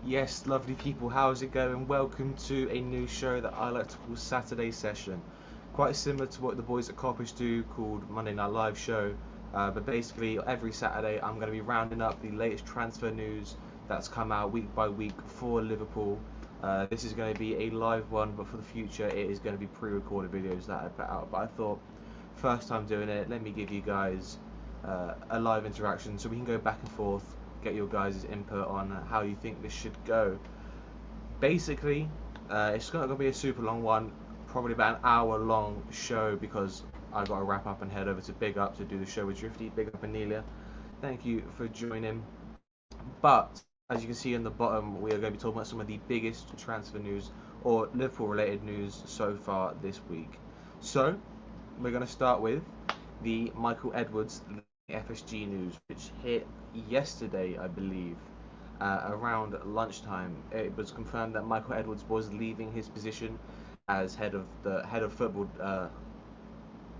Yes, lovely people, how's it going? Welcome to a new show that I like to call Saturday Session. Quite similar to what the boys at Coppish do called Monday Night Live Show. But basically, every Saturday I'm going to be rounding up the latest transfer news that's come out week by week for Liverpool. This is going to be a live one, but for the future, it is going to be pre recorded videos that I put out. But I thought, first time doing it, let me give you guys a live interaction so we can go back and forth, get your guys' input on how you think this should go. Basically, it's not going to be a super long one, probably about an hour long show because I got to wrap up and head over to Big Up to do the show with Drifty. Big Up Anelia, thank you for joining. But as you can see on the bottom, we are going to be talking about some of the biggest transfer news or Liverpool related news so far this week. So we're going to start with the Michael Edwards FSG news, which hit yesterday, I believe, around lunchtime. It was confirmed that Michael Edwards was leaving his position as head of football.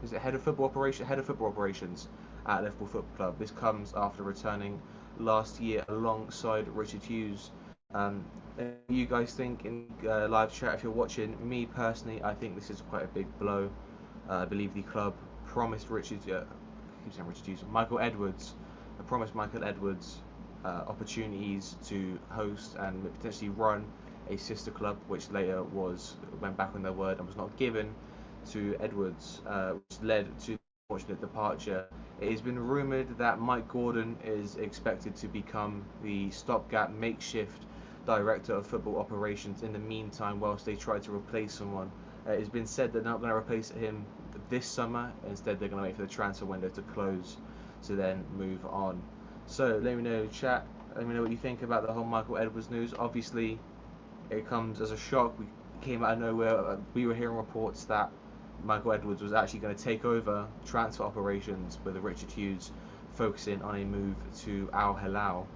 Is it head of football operations at Liverpool Football Club? This comes after returning last year alongside Richard Hughes. Um, you guys think in live chat if you're watching? Me personally, I think this is quite a big blow. I believe the club promised keep saying Richard Hughes, Michael Edwards, promised Michael Edwards opportunities to host and potentially run a sister club, which later went back on their word and was not given to Edwards, which led to unfortunate departure. It has been rumoured that Mike Gordon is expected to become the stopgap makeshift director of football operations in the meantime whilst they try to replace someone. It's been said they're not going to replace him this summer. Instead, they're going to wait for the transfer window to close to then move on. So let me know, chat. Let me know what you think about the whole Michael Edwards news. Obviously, it comes as a shock. We came out of nowhere. We were hearing reports that Michael Edwards was actually going to take over transfer operations with Richard Hughes focusing on a move to Al Hilal.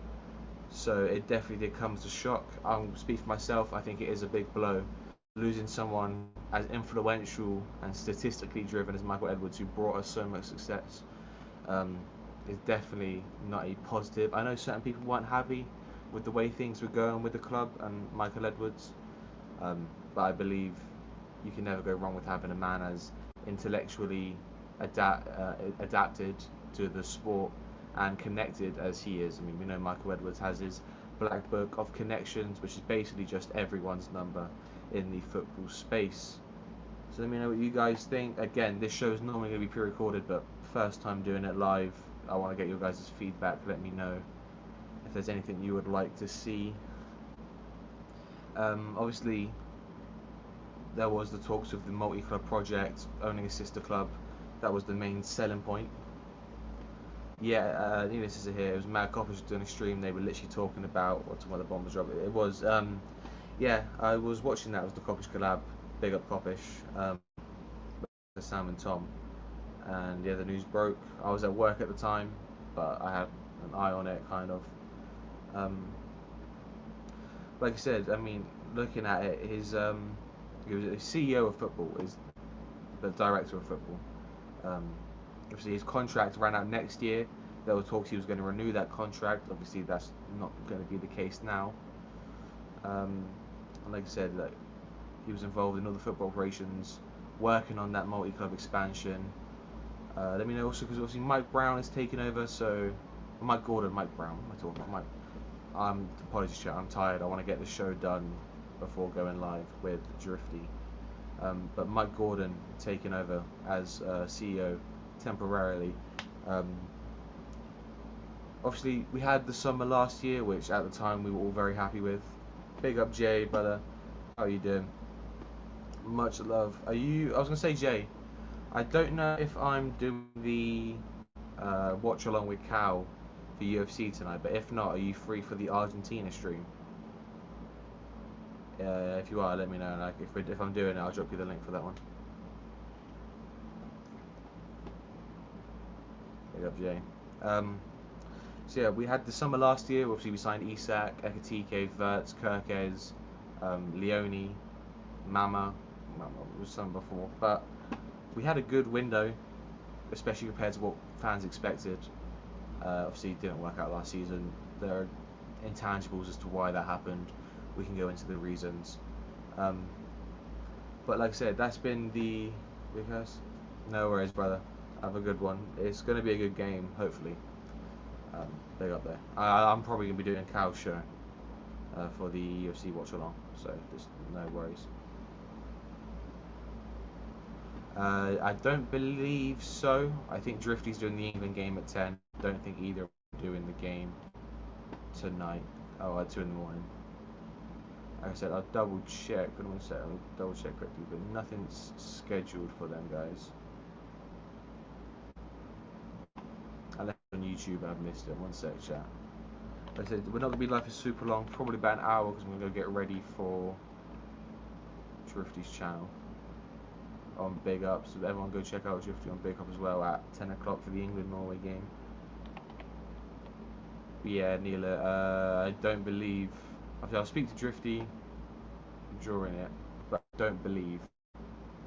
So it definitely did come as a shock. I'll speak for myself. I think it is a big blow. Losing someone as influential and statistically driven as Michael Edwards, who brought us so much success, is definitely not a positive. I know certain people weren't happy with the way things were going with the club and Michael Edwards, but I believe you can never go wrong with having a man as intellectually adapted to the sport and connected as he is. I mean, we know Michael Edwards has his black book of connections, which is basically just everyone's number in the football space. So let me know what you guys think. Again, this show is normally going to be pre-recorded, but first time doing it live. I want to get your guys' feedback. Let me know if there's anything you would like to see. Obviously, there was the talks of the multi-club project, owning a sister club. That was the main selling point. Yeah, needless to say here, it was Mad Coppers doing a stream. They were literally talking about what's one of the bombers drop. It was, yeah, I was watching that. It was the Coppish collab. Big up Coppish, Sam and Tom. And yeah, the news broke. I was at work at the time, but I had an eye on it, kind of. Um, like I said, I mean, looking at it, he was a CEO of football, is the director of football. Um, Obviously, his contract ran out next year. There were talks he was going to renew that contract. Obviously, that's not going to be the case now. And like I said, like, he was involved in all the football operations, working on that multi-club expansion. Let me know also because obviously Mike Brown is taking over. So Mike Gordon, Mike Brown. What am I talking about? Apologies, chat. I'm tired. I want to get the show done before going live with Drifty. But Mike Gordon taking over as CEO temporarily. Um, Obviously, we had the summer last year, which at the time we were all very happy with. Big up Jay, brother. How are you doing? Much love. Are you? I was gonna say Jay. I don't know if I'm doing the watch along with Cal for UFC tonight, but if not, are you free for the Argentina stream? If you are, let me know. Like if I'm doing it, I'll drop you the link for that one. Big up Jay. So yeah, we had the summer last year. Obviously, we signed Isak, Ekatike, Verts, Kirkez, Leone, Mama. Mama was some before, but we had a good window, especially compared to what fans expected. Obviously, it didn't work out last season. There are intangibles as to why that happened. We can go into the reasons. But like I said, that's been the because no worries, brother. Have a good one. It's going to be a good game, hopefully. Big up there. I'm probably going to be doing a cow show for the UFC watch along, so just no worries. I don't believe so. I think Drifty's doing the England game at 10. Don't think either are doing the game tonight. Oh, at 2 in the morning. Like I said, I'll double check. I'll double check quickly, but nothing's scheduled for them guys. Unless on YouTube I've missed it. One sec, chat. Like I said, we're not going to be live for super long. Probably about an hour because I'm going to go get ready for Drifty's channel on Big Up. So everyone go check out Drifty on Big Up as well at 10 o'clock for the England-Norway game. But yeah, Neela, I don't believe... I'll speak to Drifty during it, but I don't believe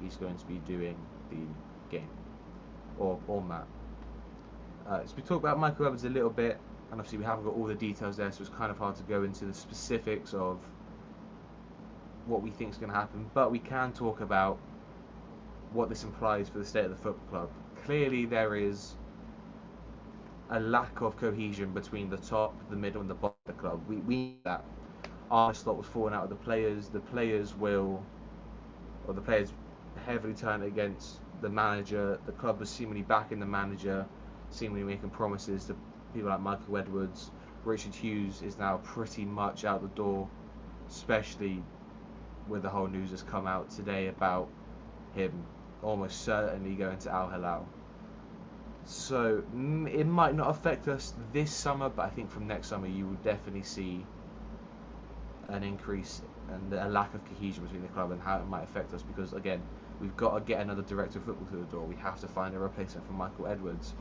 he's going to be doing the game. Or Matt. So we talked about Michael Evans a little bit, and obviously we haven't got all the details there, so it's kind of hard to go into the specifics of what we think is going to happen, but we can talk about what this implies for the state of the football club. Clearly there is a lack of cohesion between the top, the middle and the bottom of the club. We need that. Our slot was falling out of the players. The players heavily turned against the manager. The club was seemingly backing the manager, seemingly making promises to people like Michael Edwards. Richard Hughes is now pretty much out the door, especially with the whole news that's come out today about him almost certainly going to Al Hilal. So it might not affect us this summer, but I think from next summer you will definitely see an increase and a lack of cohesion between the club and how it might affect us, because again, we've got to get another director of football through the door. We have to find a replacement for Michael Edwards.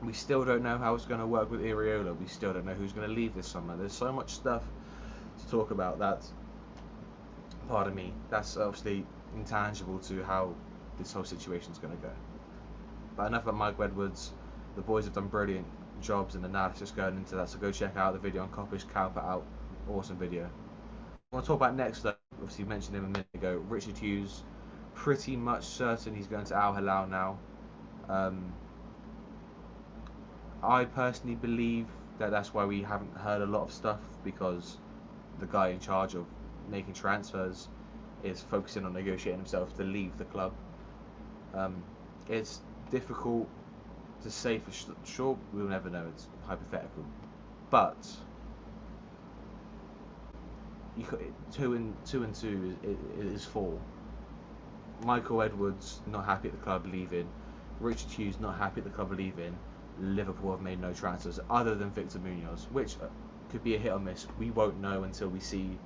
We still don't know how it's going to work with Iriola. We still don't know who's going to leave this summer. There's so much stuff to talk about that, pardon me, that's obviously intangible to how this whole situation is going to go. But enough about Michael Edwards. The boys have done brilliant jobs and analysis going into that, so go check out the video on Coppish Cow put out. Awesome video. I want to talk about next, though. Obviously, mentioned him a minute ago. Richard Hughes, pretty much certain he's going to Al Hilal now. I personally believe that that's why we haven't heard a lot of stuff, because the guy in charge of making transfers is focusing on negotiating himself to leave the club. It's difficult to say for sure. We'll never know. It's hypothetical, but you could, two and two is 4. Michael Edwards not happy at the club leaving. Richard Hughes not happy at the club leaving. Liverpool have made no transfers other than Victor Munoz, which could be a hit or miss. We won't know until we see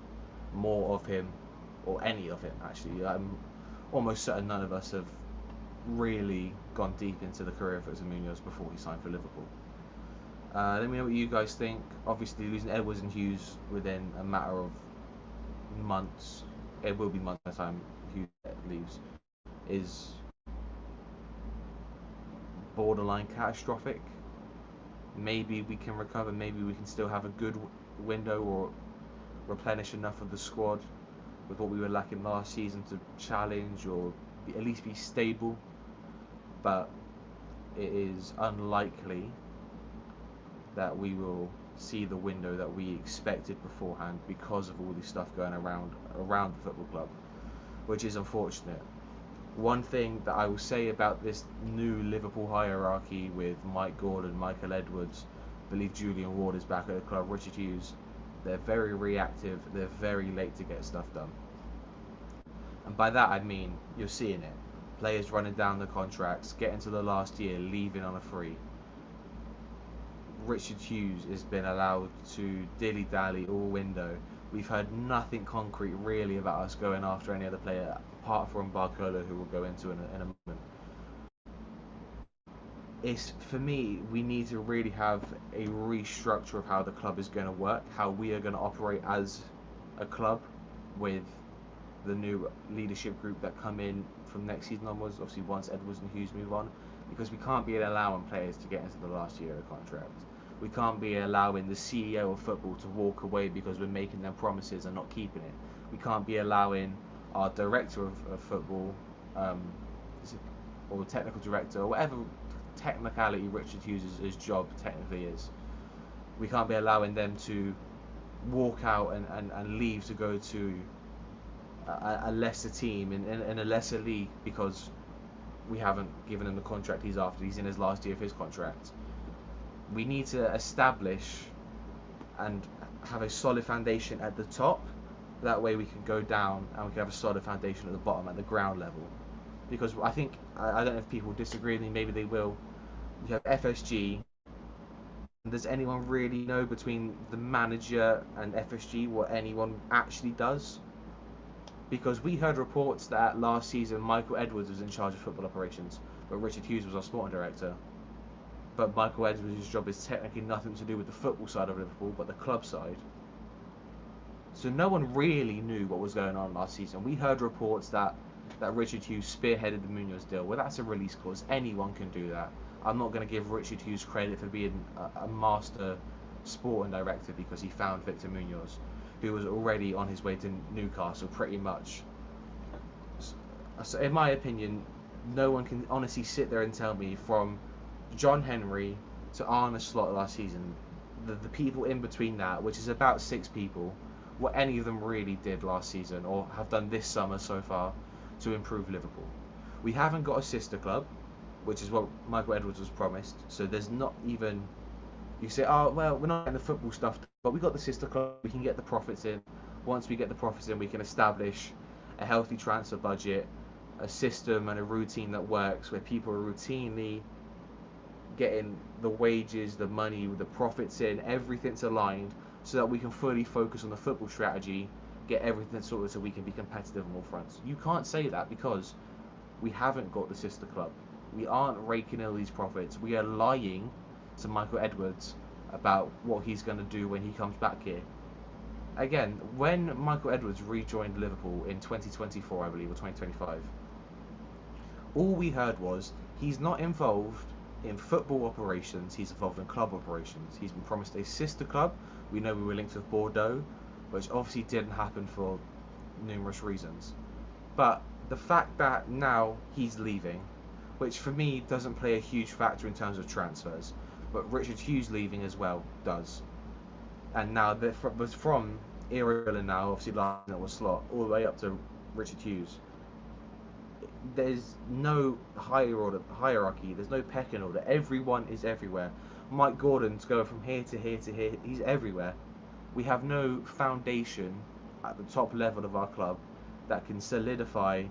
more of him, or any of him actually. I'm almost certain none of us have really gone deep into the career of Victor Munoz before he signed for Liverpool. Let me know what you guys think. Obviously losing Edwards and Hughes within a matter of months, it will be months by the time Hughes leaves, is borderline catastrophic. Maybe we can recover, maybe we can still have a good window or replenish enough of the squad with what we were lacking last season to challenge or at least be stable, but it is unlikely that we will see the window that we expected beforehand because of all this stuff going around the football club, which is unfortunate. One thing that I will say about this new Liverpool hierarchy with Mike Gordon, Michael Edwards, I believe Julian Ward is back at the club, Richard Hughes, they're very reactive, they're very late to get stuff done. And by that I mean, you're seeing it. Players running down the contracts, getting to the last year, leaving on a free. Richard Hughes has been allowed to dilly-dally all window. We've heard nothing concrete really about us going after any other player apart from Barcola, who we'll go into in a moment. For me, we need to really have a restructure of how the club is going to work, how we are going to operate as a club with the new leadership group that come in from next season onwards, obviously once Edwards and Hughes move on, because we can't be allowing players to get into the last year of the contract. We can't be allowing the CEO of football to walk away because we're making them promises and not keeping it. We can't be allowing our director of football, um, or technical director, or whatever technicality Richard Hughes' job technically is. We can't be allowing them to walk out and leave to go to a lesser team in a lesser league because we haven't given him the contract he's after. He's in his last year of his contract. We need to establish and have a solid foundation at the top. That way we can go down and we can have a solid foundation at the bottom, at the ground level. Because I think, I don't know if people disagree with me, maybe they will. You have FSG. Does anyone really know between the manager and FSG what anyone actually does? Because we heard reports that last season Michael Edwards was in charge of football operations, but Richard Hughes was our sporting director. But Michael Edwards' job is technically nothing to do with the football side of Liverpool, but the club side. So no one really knew what was going on last season. We heard reports that Richard Hughes spearheaded the Munoz deal. Well, that's a release clause. Anyone can do that. I'm not going to give Richard Hughes credit for being a master sporting director because he found Victor Munoz, who was already on his way to Newcastle pretty much. So in my opinion, no one can honestly sit there and tell me from John Henry to Arne Slot last season, the people in between that, which is about 6 people, what any of them really did last season or have done this summer so far to improve Liverpool. We haven't got a sister club, which is what Michael Edwards was promised. So there's not even, you say, oh well, we're not getting the football stuff, but we got the sister club, we can get the profits in. Once we get the profits in, we can establish a healthy transfer budget, a system and a routine that works where people are routinely getting the wages, the money, the profits in, everything's aligned so that we can fully focus on the football strategy, get everything sorted so we can be competitive on all fronts. You can't say that because we haven't got the sister club. We aren't raking in all these profits. We are lying to Michael Edwards about what he's going to do when he comes back here. Again, when Michael Edwards rejoined Liverpool in 2024, I believe, or 2025, all we heard was he's not involved in football operations, he's involved in club operations. He's been promised a sister club. We know we were linked with Bordeaux, which obviously didn't happen for numerous reasons. But the fact that now he's leaving, which for me doesn't play a huge factor in terms of transfers, but Richard Hughes leaving as well does. And now that was from Iriel and now obviously last night was Slot all the way up to Richard Hughes. There's no hierarchy, there's no pecking order. Everyone is everywhere. Mike Gordon's going from here to here to here. He's everywhere. We have no foundation at the top level of our club that can solidify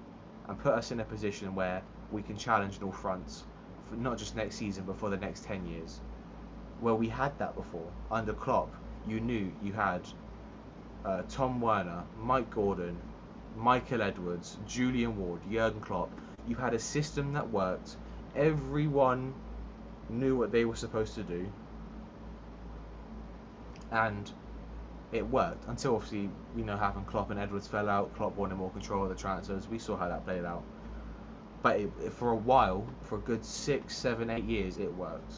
and put us in a position where we can challenge on all fronts, for not just next season but for the next 10 years. Well, we had that before. Under Klopp, you knew you had Tom Werner, Mike Gordon, Michael Edwards, Julian Ward, Jurgen Klopp. You had a system that worked. Everyone knew what they were supposed to do, and it worked until obviously we know how happened. Klopp and Edwards fell out. Klopp wanted more control of the transfers. We saw how that played out. But for a while, for a good 6, 7, 8 years, it worked.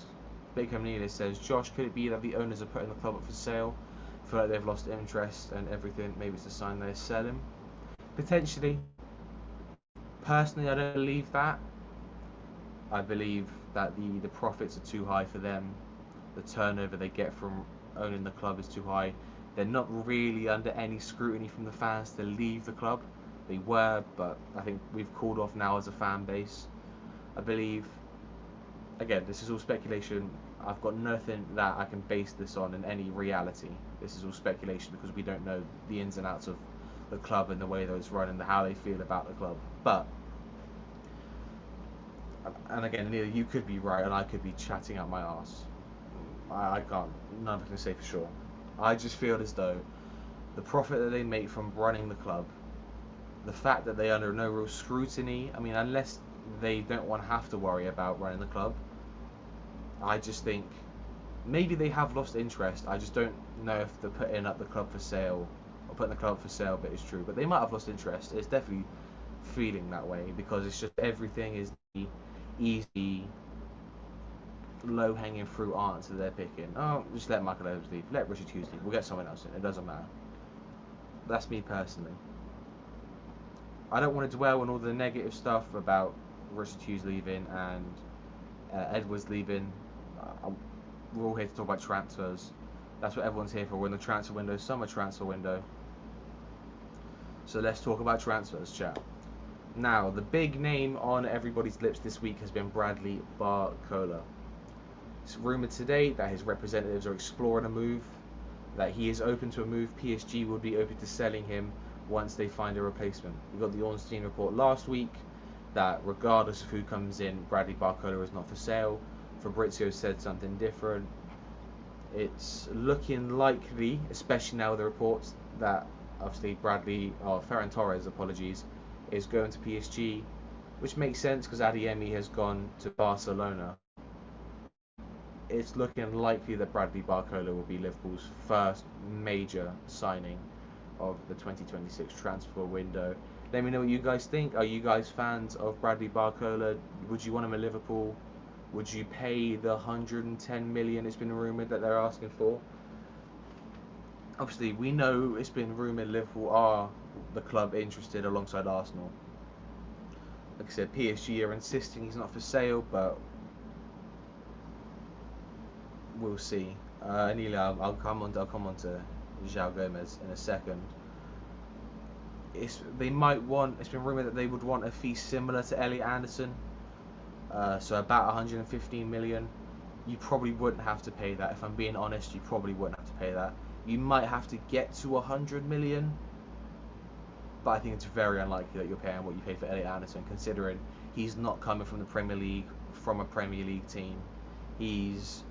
Big Neely says, Josh, could it be that the owners are putting the club up for sale? Feel like they've lost interest and everything. Maybe it's a sign they're selling. Potentially. Personally, I don't believe that. I believe that the profits are too high for them. The turnover they get from owning the club is too high. They're not really under any scrutiny from the fans to leave the club. They were, but I think we've cooled off now as a fan base. I believe, again, this is all speculation. I've got nothing that I can base this on in any reality. This is all speculation because we don't know the ins and outs of the club and the way that it's run and how they feel about the club. But, and again, Neil, you could be right and I could be chatting out my arse. I can't, none can say for sure. I just feel as though the profit that they make from running the club, the fact that they are under no real scrutiny, I mean, unless they don't want to have to worry about running the club, I just think maybe they have lost interest. I just don't know if they're putting up the club for sale or putting the club up for sale, but it's true. But they might have lost interest. It's definitely feeling that way because it's just everything is the easy low-hanging fruit answer they're picking. Oh, just let Michael Oates leave. Let Richard Hughes leave. We'll get someone else in. It doesn't matter. That's me personally. I don't want to dwell on all the negative stuff about Richard Hughes leaving and Edwards leaving. We're all here to talk about transfers. That's what everyone's here for. We're in the transfer window, summer transfer window. So let's talk about transfers, chat. Now, the big name on everybody's lips this week has been Bradley Barcola. It's rumoured today that his representatives are exploring a move, that he is open to a move. PSG would be open to selling him once they find a replacement. We got the Ornstein report last week that regardless of who comes in, Bradley Barcola is not for sale. Fabrizio said something different. It's looking likely, especially now with the reports, that obviously Ferran Torres, apologies, is going to PSG, which makes sense because Adeyemi has gone to Barcelona. It's looking likely that Bradley Barcola will be Liverpool's first major signing of the 2026 transfer window. Let me know what you guys think. Are you guys fans of Bradley Barcola? Would you want him at Liverpool? Would you pay the 110 million it's been rumoured that they're asking for? Obviously, we know it's been rumoured Liverpool are the club interested alongside Arsenal. Like I said, PSG are insisting he's not for sale, but we'll see. I'll come on to João Gomes in a second. It's been rumoured that they would want a fee similar to Elliot Anderson, so about 115 million. You probably wouldn't have to pay that. If I'm being honest, you probably wouldn't have to pay that. You might have to get to 100 million, but I think it's very unlikely that you're paying what you paid for Elliot Anderson, considering he's not coming from the Premier League, from a Premier League team. He's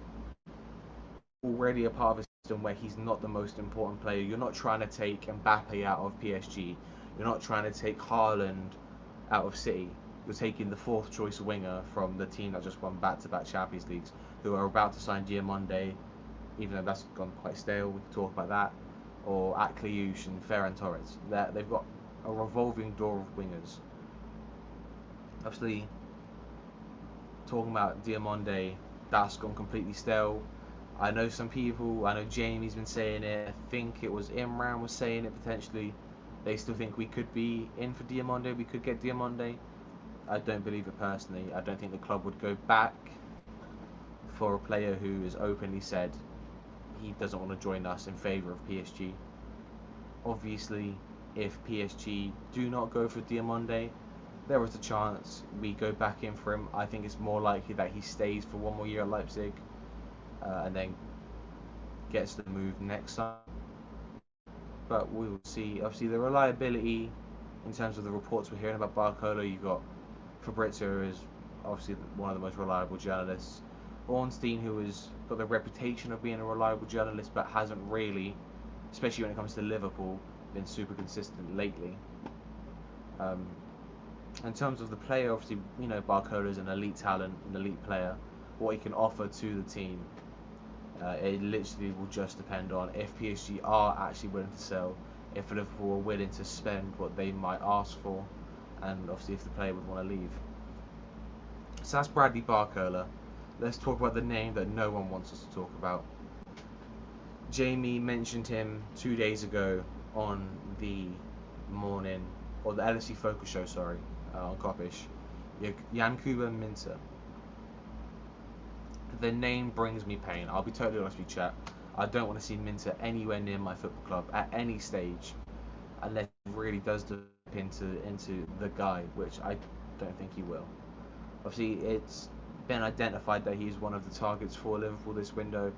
already a part of a system where he's not the most important player. You're not trying to take Mbappe out of PSG. You're not trying to take Haaland out of City. You're taking the fourth choice winger from the team that just won back-to-back Champions Leagues, who are about to sign Diamonde, even though that's gone quite stale. We can talk about that. Or Akliouche and Ferran Torres. They've got a revolving door of wingers. Obviously, talking about Diamonde, that's gone completely stale. I know Jamie's been saying it. I think it was Imran was saying it potentially. They still think we could be in for Diamonde. We could get Diamonde. I don't believe it personally. I don't think the club would go back for a player who has openly said he doesn't want to join us in favour of PSG. Obviously, if PSG do not go for Diamonde, there is a chance we go back in for him. I think it's more likely that he stays for one more year at Leipzig and then gets the move next summer. But we'll see. Obviously, the reliability in terms of the reports we're hearing about Barcola, you've got Fabrizio, is obviously one of the most reliable journalists. Ornstein, who has got the reputation of being a reliable journalist, but hasn't really, especially when it comes to Liverpool, been super consistent lately. In terms of the player, obviously, Barcola is an elite talent, an elite player. What he can offer to the team, it literally will just depend on if PSG are actually willing to sell, if Liverpool are willing to spend what they might ask for, and obviously if the player would want to leave. So that's Bradley Barcola. Let's talk about the name that no one wants us to talk about. Jamie mentioned him 2 days ago on the morning, or the LSE Focus show, sorry, on Kopish. Yankuba Minteh. The name brings me pain. I'll be totally honest with you, chat. I don't want to see Minteh anywhere near my football club at any stage, unless he really does develop into the guy, which I don't think he will. Obviously, it's been identified that he's one of the targets for Liverpool this window,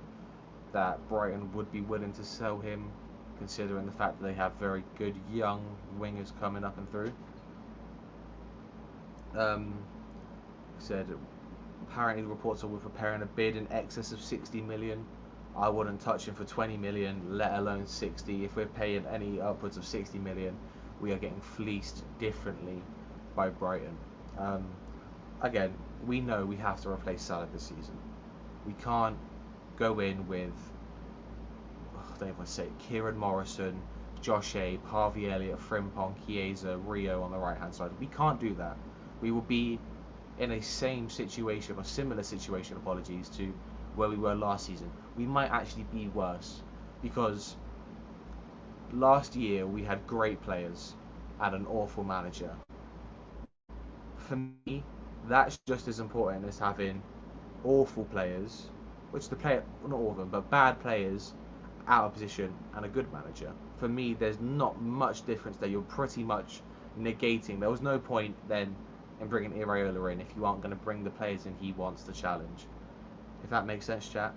that Brighton would be willing to sell him, considering the fact that they have very good young wingers coming up and through. Said apparently the reports are we're preparing a bid in excess of 60 million. I wouldn't touch him for 20 million, let alone 60. If we're paying any upwards of 60 million, we are getting fleeced differently by Brighton. Again, we know we have to replace Salah this season. We can't go in with, I don't even want to say it, Kieran Morrison, Josh A, Harvey Elliott, Frimpong, Chiesa, Rio on the right hand side. We can't do that. We will be in a same situation or similar situation, apologies, to where we were last season. We might actually be worse because last year we had great players and an awful manager. For me, that's just as important as having awful players, which the player, not all of them, but bad players out of position and a good manager. For me, there's not much difference there. You're pretty much negating. There was no point then in bringing Iraola in if you aren't going to bring the players in he wants to challenge. If that makes sense, chat.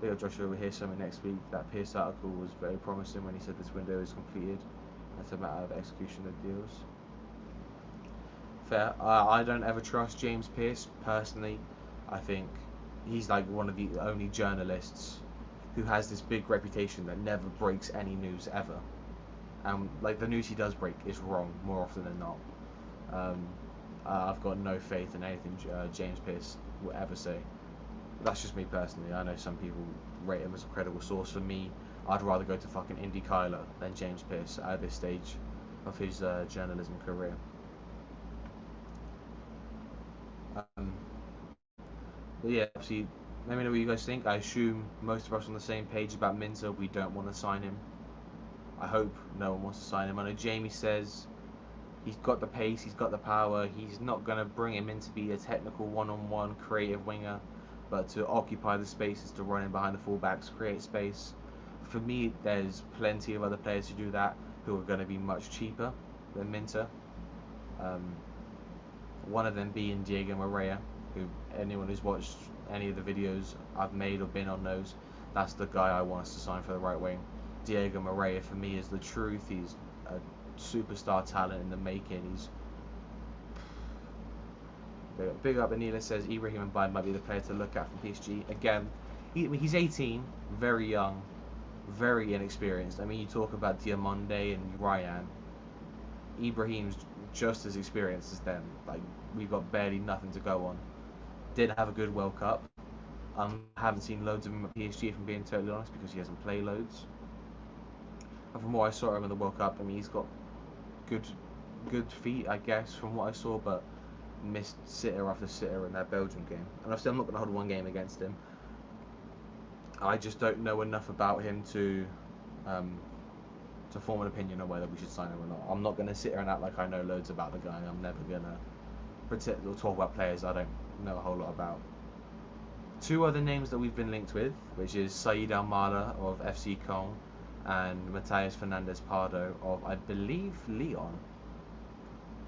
Leo Joshua will hear something next week. That Pierce article was very promising when he said this window is completed. That's a matter of execution of deals. Fair. I don't ever trust James Pierce personally. I think he's like one of the only journalists who has this big reputation that never breaks any news ever. Like the news he does break is wrong more often than not. I've got no faith in anything James Pierce will ever say. That's just me personally. I know some people rate him as a credible source. For me, I'd rather go to fucking Indy Kyler than James Pierce at this stage of his journalism career. But yeah, obviously, let me know what you guys think. I assume most of us are on the same page about Minteh. We don't want to sign him. I hope no one wants to sign him. I know Jamie says he's got the pace, he's got the power. He's not going to bring him in to be a technical one-on-one creative winger, but to occupy the spaces, to run in behind the fullbacks, create space. For me, there's plenty of other players who do that who are going to be much cheaper than Minteh. One of them being Diego Moreira, who anyone who's watched any of the videos I've made or been on knows that's the guy I want us to sign for the right wing. Diego Moreira for me is the truth. He's a superstar talent in the making. He's big up. Anila says Ibrahim Mbaye might be the player to look at from PSG. Again, he's 18, very young, very inexperienced. I mean, you talk about Diamonde and Ryan. Ibrahim's just as experienced as them. Like, we've got barely nothing to go on. Did have a good World Cup. Haven't seen loads of him at PSG, if I'm being totally honest, because he hasn't played loads. And from what I saw him in the World Cup, I mean, he's got good feet, I guess, from what I saw, but missed sitter after sitter in that Belgium game. And obviously, I'm not going to hold one game against him. I just don't know enough about him to form an opinion on whether we should sign him or not. I'm not going to sit here and act like I know loads about the guy. I'm never going to pretend or talk about players I don't know a whole lot about. Two other names that we've been linked with, which is Said Almada of FC Köln and Matheus Fernandes Pardo of, I believe, Lyon.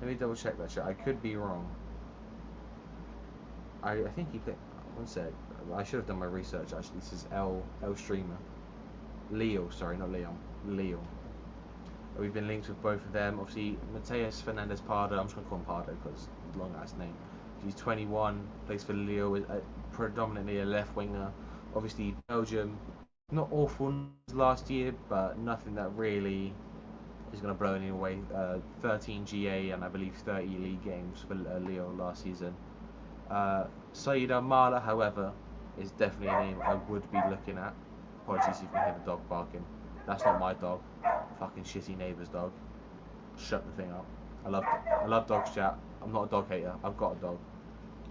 Let me double check that shit. I could be wrong. I think he played. One sec. I should have done my research actually. This is El Streamer. Leo, sorry, not Leon. Leo. We've been linked with both of them. Obviously, Matheus Fernandes Pardo. I'm just going to call him Pardo because long ass name. He's 21, plays for Lille, predominantly a left winger. Obviously, Belgium, not awful last year, but nothing that really is going to blow anyone away. 13 GA and I believe 30 league games for Lille last season. Said Almada, however, is definitely a name I would be looking at. Apologies if you can hear the dog barking. That's not my dog. Fucking shitty neighbour's dog. Shut the thing up. I love dogs, chat. I'm not a dog hater. I've got a dog,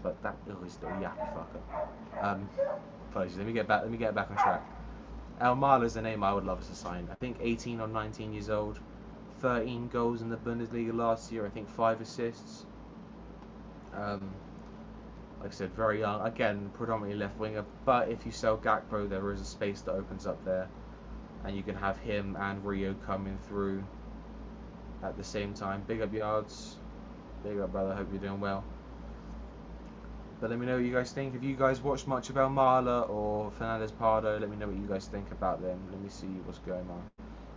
but that is still yappy fucker. Apologies. Let me get back on track. Almada is the name I would love us to sign. I think 18 or 19 years old, 13 goals in the Bundesliga last year. I think 5 assists. Like I said, very young. Again, predominantly left winger. But if you sell Gakpo, there is a space that opens up there, and you can have him and Rio coming through at the same time. Big up Yards. Big up, brother. Hope you're doing well. But let me know what you guys think. If you guys watched much of Almada or Fernandes Pardo, let me know what you guys think about them. Let me see what's going on.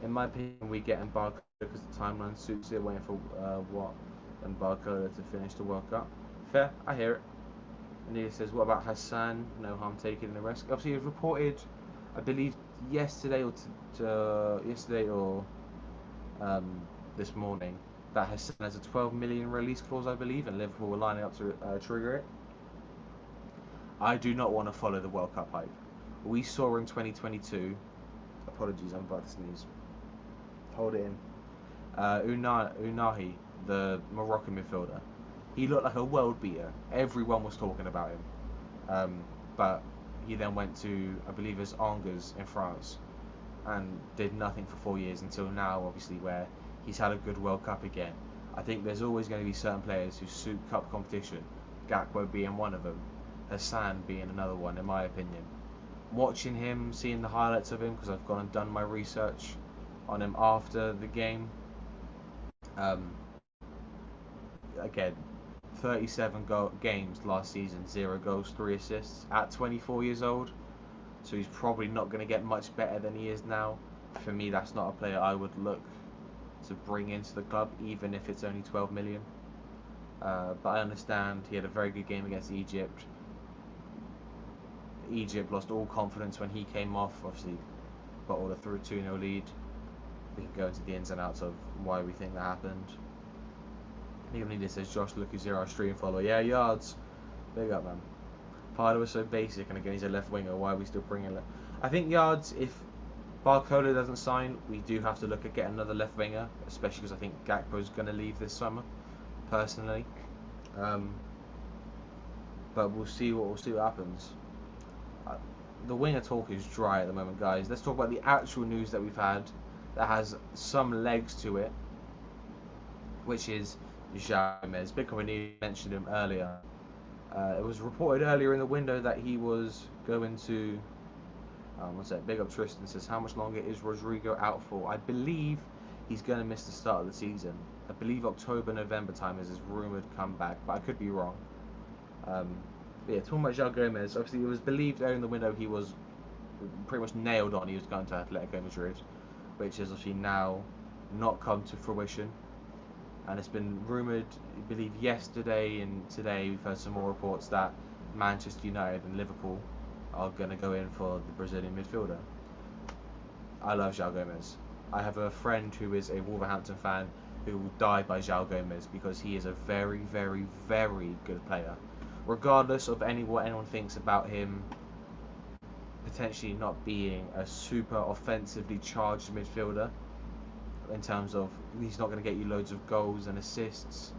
In my opinion, we get Barcola because the timeline suits it, waiting for Watt and Barcola to finish the World Cup. Fair, I hear it. Anita says, what about Hassan? No harm taken the risk. Obviously, it was reported, I believe, yesterday or this morning that Hassan has a 12 million release clause, I believe, and Liverpool were lining up to trigger it. I do not want to follow the World Cup hype. We saw in 2022. Apologies, I'm about to sneeze. Hold it in. Unahi, the Moroccan midfielder. He looked like a world beater. Everyone was talking about him. But he then went to, I believe, it was Angers in France, and did nothing for 4 years until now, obviously, where he's had a good World Cup again. I think there's always going to be certain players who suit cup competition, Gakpo being one of them, Hassan being another one, in my opinion. Watching him, seeing the highlights of him, because I've gone and done my research on him after the game. Um, Again, 37 games last season, 0 goals, 3 assists at 24 years old. So he's probably not going to get much better than he is now. For me, that's not a player I would look to bring into the club, even if it's only 12 million. But I understand he had a very good game against Egypt. Egypt lost all confidence when he came off. Obviously, Barcola threw a 2-0 lead. We can go into the ins and outs of why we think that happened. Even says Josh Lucas, our stream follower. Yeah, yards. Big up, man. Pardo was so basic, and again, he's a left winger. Why are we still bringing left? I think yards, if Barcola doesn't sign, we do have to look at getting another left winger, especially because I think Gakpo's going to leave this summer, personally. But we'll see what happens. The winger talk is dry at the moment, guys. Let's talk about the actual news that we've had that has some legs to it, which is João Gomes. Big company mentioned him earlier. It was reported earlier in the window that he was going to. What's that? Big up Tristan says, how much longer is Rodrigo out for? I believe he's going to miss the start of the season. I believe October, November time is his rumoured comeback, but I could be wrong. Yeah, talking about João Gomes, obviously it was believed earlier in the window he was pretty much nailed on he was going to Atletico Madrid, which has obviously now not come to fruition. And it's been rumoured, I believe yesterday and today, we've heard some more reports that Manchester United and Liverpool are going to go in for the Brazilian midfielder. I love João Gomes. I have a friend who is a Wolverhampton fan who will die by João Gomes because he is a very, very, very good player. Regardless of what anyone thinks about him potentially not being a super offensively charged midfielder, in terms of he's not going to get you loads of goals and assists,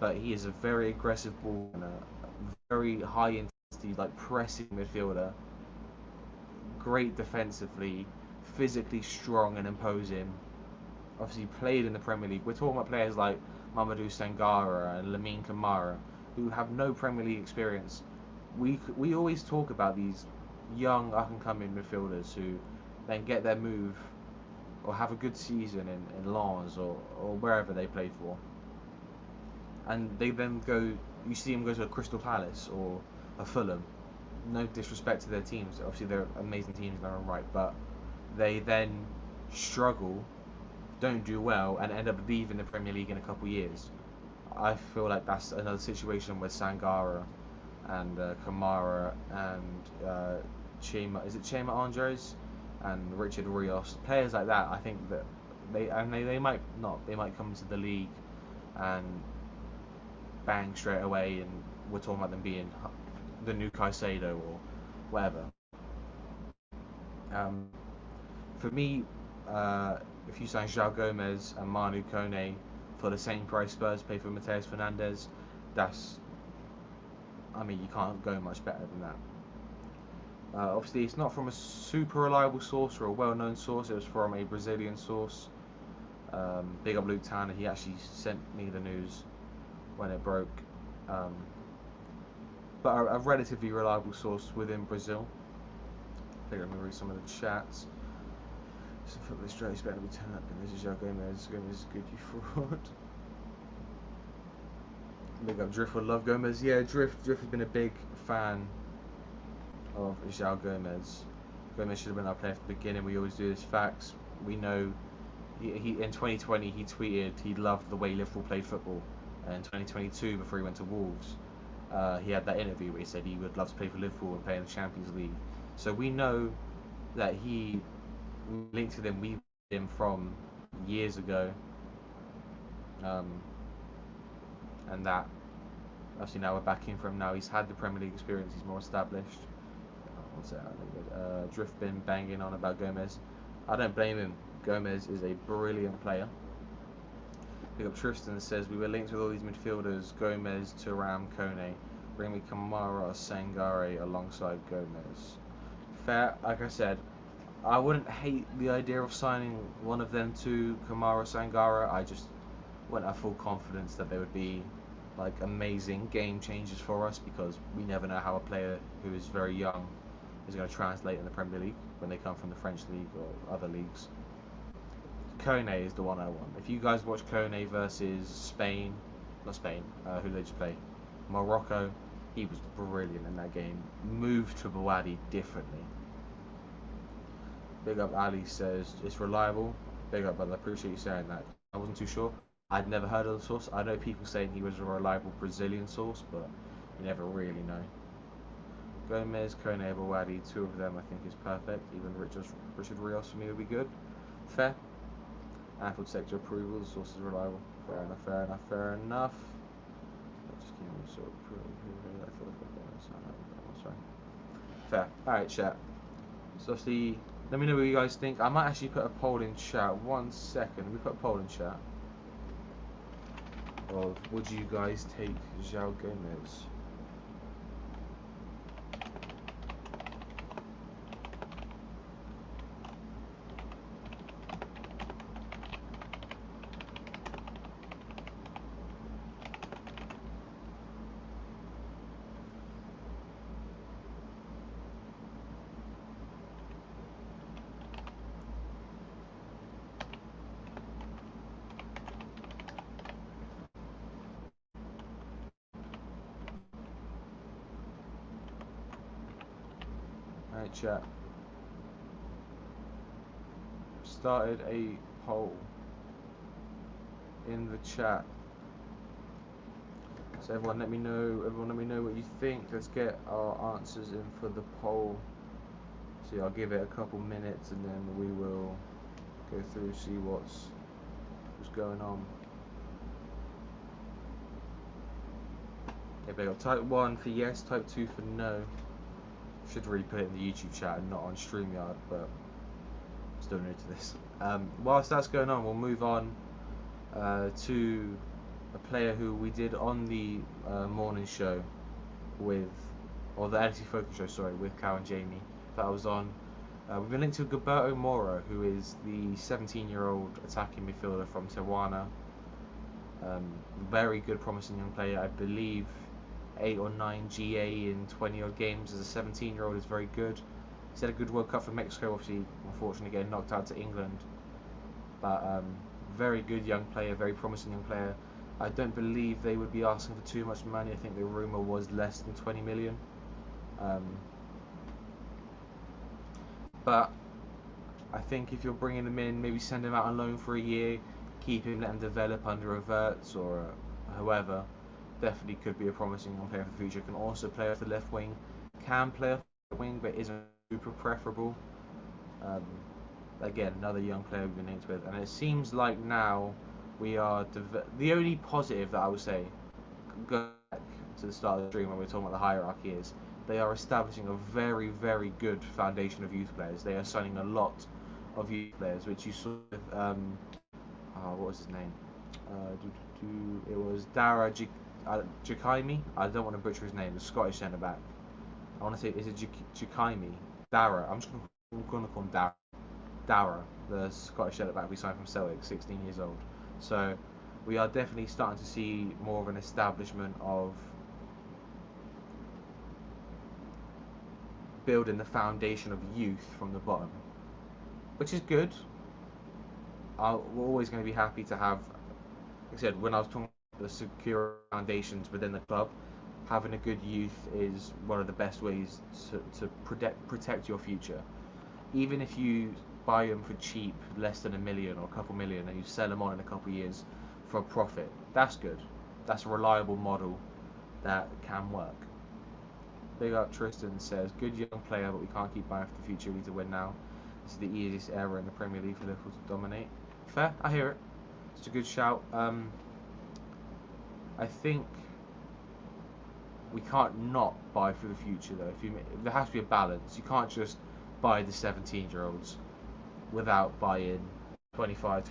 but he is a very aggressive ball runner, very high intensity, like pressing midfielder, great defensively, physically strong and imposing. Obviously played in the Premier League. We're talking about players like Mamadou Sangara and Lamine Camara who have no Premier League experience. We always talk about these young up and coming midfielders who then get their move or have a good season in Lens or wherever they play for, and they then go, you see them go to a Crystal Palace or a Fulham. No disrespect to their teams, obviously they're amazing teams in their own right, but they then struggle, don't do well, and end up leaving the Premier League in a couple of years. I feel like that's another situation with Sangara and Kamara and Chema Andres and Richard Rios, players like that. I think that they might not. They might come to the league and bang straight away, and we're talking about them being the new Caicedo or whatever. For me, if you sign João Gomes and Manu Kone for the same price Spurs pay for Mateus Fernandes, you can't go much better than that. Obviously, it's not from a super reliable source or a well-known source. It was from a Brazilian source. Big up Luke Tanner. He actually sent me the news when it broke. But a relatively reliable source within Brazil. I think I'm going to read some of the chats. So for the Australian better be turning up, and this is João Gomes. Gomes is good, you fraud. Big up Drift would love Gomes. Yeah, Drift has been a big fan of João Gomes. Gomes should have been our player from the beginning. We always do this. Facts. We know he in 2020 he tweeted he loved the way Liverpool played football. And in 2022, before he went to Wolves, he had that interview where he said he would love to play for Liverpool and play in the Champions League. So we know that he linked to them. We him from years ago, and that obviously now we're backing from him. Now he's had the Premier League experience. He's more established. Drift been banging on about Gomes. I don't blame him. Gomes is a brilliant player. Pick up Tristan says, we were linked with all these midfielders, Gomes, Thuram, Kone. Bring me Kamara or Sangare alongside Gomes. Fair, like I said, I wouldn't hate the idea of signing one of them to Kamara Sangara. I just wouldn't have full confidence that they would be like amazing game changers for us, because we never know how a player who is very young is going to translate in the Premier League when they come from the French league or other leagues. Kone is the one I want. If you guys watch Kone versus Spain, not Spain, who did they just play? Morocco, he was brilliant in that game. Moved to Bawadi differently. Big up Ali says, it's reliable. Big up, brother. I appreciate you saying that. I wasn't too sure. I'd never heard of the source. I know people saying he was a reliable Brazilian source, but you never really know. Gomes, Kone, Bawadi, two of them I think is perfect. Even Richard Rios for me would be good. Fair. Anfield sector approval, the source is reliable. Fair enough, fair enough, fair enough. Just give me sort of sorry. Fair. Alright, chat. So see, let me know what you guys think. I might actually put a poll in chat. 1 second. Let me put a poll in chat. Of would you guys take João Gomes? Alright, chat. Started a poll in the chat. So everyone let me know what you think. Let's get our answers in for the poll. See, I'll give it a couple minutes and then we will go through, see what's going on. Okay, but type 1 for yes, type 2 for no. Should really put it in the YouTube chat and not on StreamYard, but I'm still new to this. Whilst that's going on, we'll move on to a player who we did on the morning show with, or the LT Focus show, sorry, with Cal and Jamie that I was on. We've been linked to Gilberto Moro, who is the 17-year-old attacking midfielder from Tijuana. Very good, promising young player. I believe 8 or 9 GA in 20 odd games as a 17-year-old is very good. He's had a good World Cup for Mexico, obviously, unfortunately getting knocked out to England. But very good young player, very promising young player. I don't believe they would be asking for too much money. I think the rumour was less than 20 million. But I think if you're bringing him in, maybe send him out on loan for a year, keep him, let him develop under a Verts or whoever. Definitely could be a promising young player for the future. Can also play off the left wing. Can play off the wing, but isn't super preferable. Again, another young player we've been linked with, and it seems like now we are the only positive that I would say, go back to the start of the stream when we were talking about the hierarchy, is they are establishing a very, very good foundation of youth players. They are signing a lot of youth players, which you saw with what was his name? It was Dara Jakaimi. I don't want to butcher his name. The Scottish centre back. I want to say, is it Jakaimi? Dara. I'm just going to call him Dara. Dara, the Scottish centre back we signed from Celtic, 16 years old. So we are definitely starting to see more of an establishment of building the foundation of youth from the bottom, which is good. We're always going to be happy to have, like I said, when I was talking about the secure foundations within the club, having a good youth is one of the best ways to protect your future. Even if you buy them for cheap, less than $1 million or a couple million, and you sell them on in a couple of years for a profit, that's good. That's a reliable model that can work. Big up Tristan says, good young player, but we can't keep buying for the future. We need to win now. This is the easiest era in the Premier League for Liverpool to dominate. Fair, I hear it. It's a good shout. I think we can't not buy for the future though. There has to be a balance. You can't just buy the 17-year-olds without buying 25,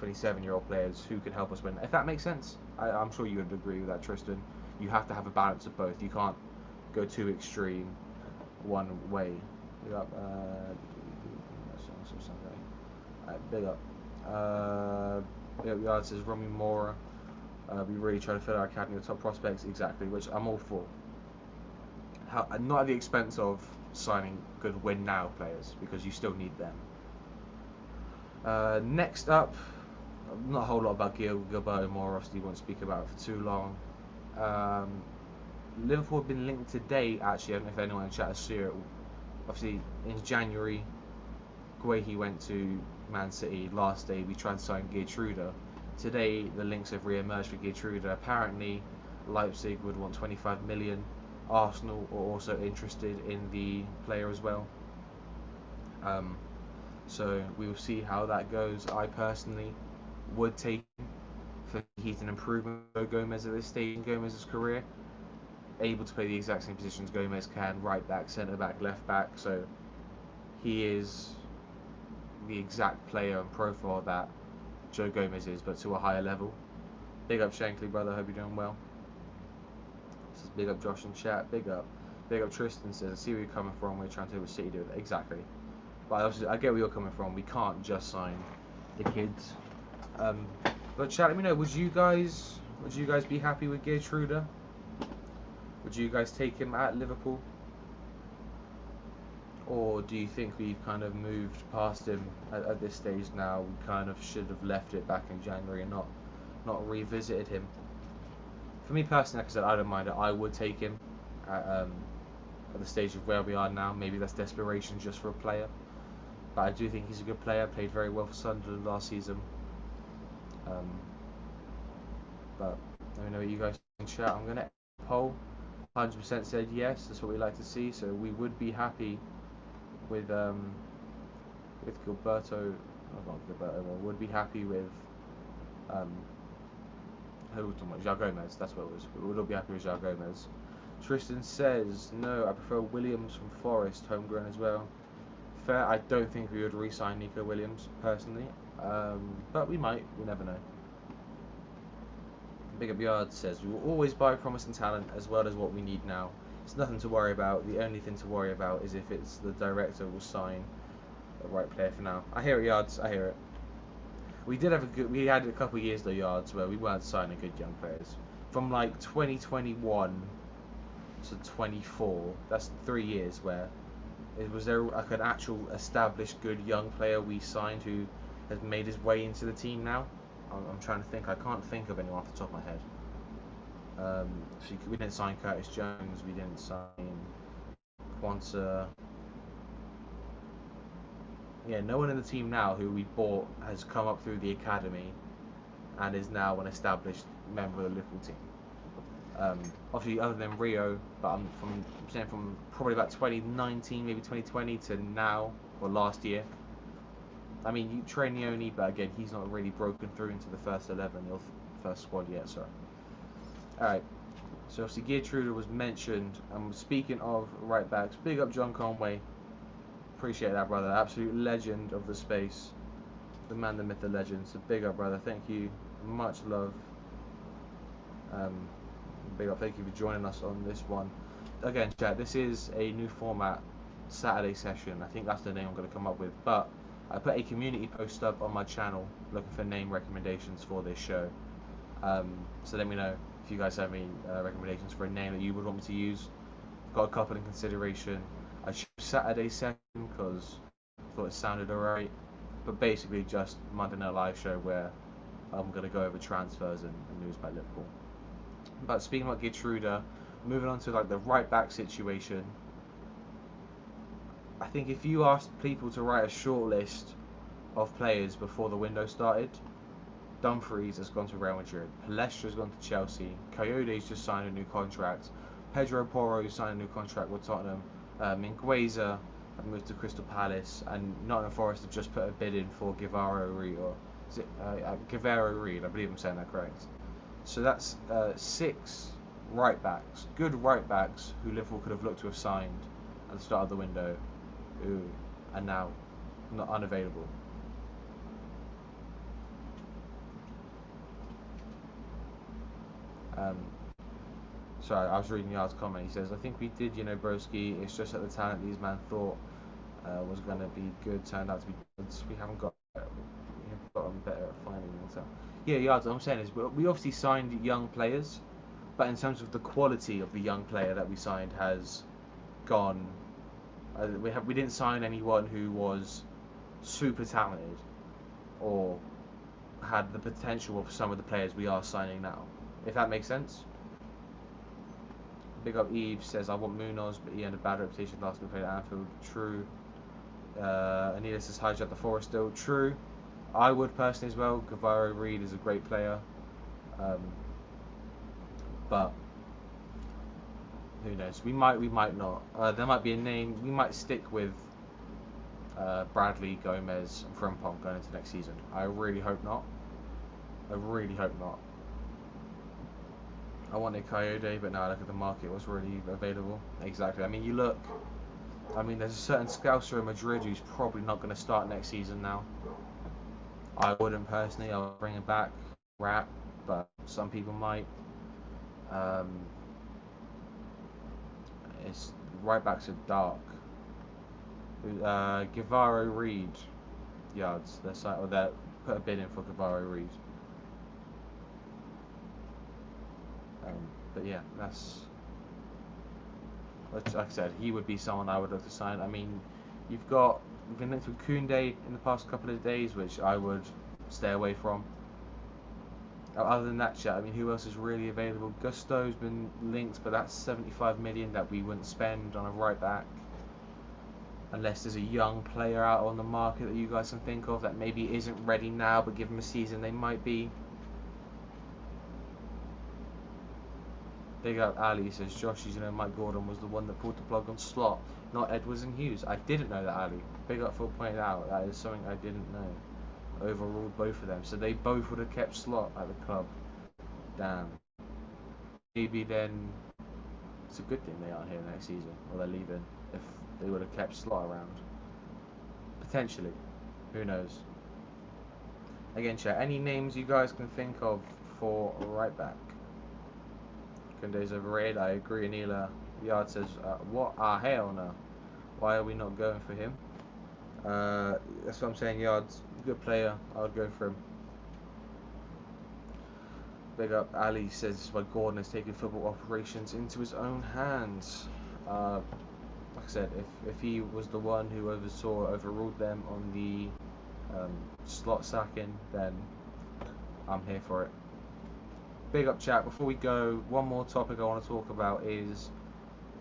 27-year-old players who can help us win. If that makes sense, I'm sure you would agree with that, Tristan. You have to have a balance of both. You can't go too extreme one way. Big up, big up. Big up Yard says Romy Mora. We really try to fill our academy with top prospects, exactly, which I'm all for. Not at the expense of signing good win now players, because you still need them. Next up, not a whole lot about Gilberto Mora, obviously won't speak about it for too long. Liverpool have been linked today, actually. I don't know if anyone in chat has seen it. Obviously, in January, Guehi went to Man City. Last day, we tried to sign Geertruida. Today, the links have re-emerged for Geertruida. Apparently, Leipzig would want 25 million. Arsenal are also interested in the player as well. So we will see how that goes. I personally would take him for he's an improvement over Gomes at this stage in Gomez's career. Able to play the exact same positions Gomes can, right back, centre back, left back. So he is the exact player and profile that Joe Gomes is, but to a higher level. Big up Shankly, brother. Hope you're doing well. This is big up Josh in chat. Big up Tristan says, I see where you're coming from. We're trying to do what City do. Exactly. But obviously, I get where you're coming from. We can't just sign the kids. But chat, let me know. Would you guys be happy with Geertruida? Would you guys take him at Liverpool? Or do you think we've kind of moved past him at this stage now? We kind of should have left it back in January and not revisited him. For me personally, like I said, I don't mind it. I would take him at the stage of where we are now. Maybe that's desperation just for a player. But I do think he's a good player. Played very well for Sunderland last season. But let me know what you guys think in chat. I'm going to poll. 100% said yes. That's what we like to see. So we would be happy with Gilberto. Not Gilberto. We would be happy with who was talking about? João Gomes. That's what it was. We would all be happy with João Gomes. Tristan says no. I prefer Williams from Forest, homegrown as well. Fair. I don't think we would re-sign Nico Williams personally, but we might. We never know. Big Up Yard says we will always buy promising talent as well as what we need now. It's nothing to worry about. The only thing to worry about is if it's the director will sign the right player for now. I hear it, Yards. I hear it. We had a couple of years though, Yards, where we weren't signing good young players. From like 2021 to 24, that's 3 years where was there like an actual established good young player we signed who has made his way into the team now? I'm trying to think. I can't think of anyone off the top of my head. We didn't sign Curtis Jones. We didn't sign Quanta. Yeah, no one in the team now who we bought has come up through the academy and is now an established member of the Liverpool team. Obviously, other than Rio, but I'm saying from probably about 2019, maybe 2020 to now or last year. I mean, you train Trainioni, but again, he's not really broken through into the first 11 or first squad yet. Sorry. All right. So obviously, Geertruida was mentioned. And speaking of right backs, big up John Conway. Appreciate that, brother. Absolute legend of the space. The man, the myth, the legend. So big up, brother. Thank you. Much love. Big up. Thank you for joining us on this one. Again, chat, this is a new format Saturday session. I think that's the name I'm going to come up with. But I put a community post up on my channel looking for name recommendations for this show. So let me know if you guys have any recommendations for a name that you would want me to use. Got a couple in consideration. I chose Saturday session because I thought it sounded alright. But basically just Monday Night Live show where I'm going to go over transfers and news about Liverpool. But speaking about Geertruida, moving on to like the right back situation. I think if you asked people to write a short list of players before the window started, Dumfries has gone to Real Madrid, Palestra has gone to Chelsea, Coyote's just signed a new contract, Pedro Porro signed a new contract with Tottenham, Mingueza have moved to Crystal Palace, and Nottingham Forest have just put a bid in for Guevara Reed, or is it Guevara Reed? I believe I'm saying that correct. So that's 6 right backs, good right backs who Liverpool could have looked to have signed at the start of the window, who are now not unavailable. Sorry, I was reading Yard's comment. He says, I think we did, broski. It's just that the talent these men thought was going to be good turned out to be good. We haven't gotten better at finding them. Yeah, Yards, what I'm saying is we obviously signed young players, but in terms of the quality of the young player that we signed has gone. We didn't sign anyone who was super talented or had the potential of some of the players we are signing now, if that makes sense. Big up Eve says, I want Munoz, but he had a bad reputation last time we played at Anfield. True. Anita says, hijack the Forest still. True. I would personally as well. Guevara Reed is a great player. But who knows? We might not. There might be a name. We might stick with Bradley, Gomes, and Frimpong going into next season. I really hope not. I really hope not. I wanted Coyote, but now I look at the market, what's really available. Exactly. I mean, there's a certain Scouser in Madrid who's probably not going to start next season now. I wouldn't personally. I'll bring him back, rap, but some people might. It's right backs are dark. Guevara Reed, Yards. They put a bid in for Guevara Reed. But yeah, like I said, he would be someone I would look to sign. I mean, we've been linked with Koundé in the past couple of days, which I would stay away from. Other than that, chat, I mean, who else is really available? Gusto's been linked, but that's 75 million that we wouldn't spend on a right back. Unless there's a young player out on the market that you guys can think of that maybe isn't ready now, but give them a season, they might be. Big up Ali says, Josh, Mike Gordon was the one that pulled the plug on Slot, not Edwards and Hughes. I didn't know that, Ali. Big up for pointing out. That is something I didn't know. Overruled both of them. So they both would have kept Slot at the club. Damn. Maybe then it's a good thing they aren't here next season, or they're leaving, if they would have kept Slot around. Potentially. Who knows? Again, chat, any names you guys can think of for a right back? Koundé's overrated. I agree. Anila Yard says, what? Hell no. Why are we not going for him? That's what I'm saying. Yard's good player. I would go for him. Big up Ali says, why Gordon is taking football operations into his own hands. Like I said, if he was the one who overruled them on the Slot sacking, then I'm here for it. Big up, chat. Before we go, one more topic I want to talk about is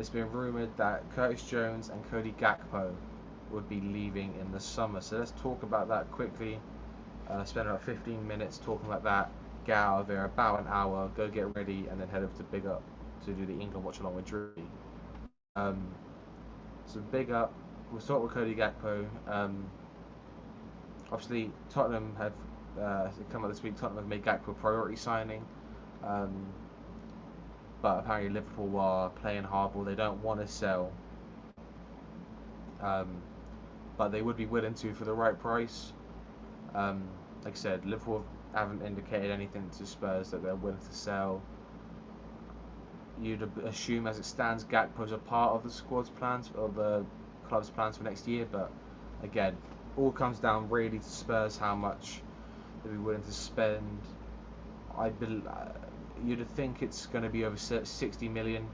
it's been rumoured that Curtis Jones and Cody Gakpo would be leaving in the summer. So let's talk about that quickly. Spend about 15 minutes talking about that. Get out of there about an hour, go get ready, and then head over to Big Up to do the England watch along with Drew. So Big Up. We'll start with Cody Gakpo. Obviously, Tottenham have come out this week. Tottenham have made Gakpo a priority signing. But apparently Liverpool are playing hardball. They don't want to sell, but they would be willing to for the right price. Like I said, Liverpool haven't indicated anything to Spurs that they're willing to sell. You'd assume, as it stands, Gakpo's a part of the squad's plans or the club's plans for next year. But again, all comes down really to Spurs, how much they'd be willing to spend. You'd think it's going to be over 60 million.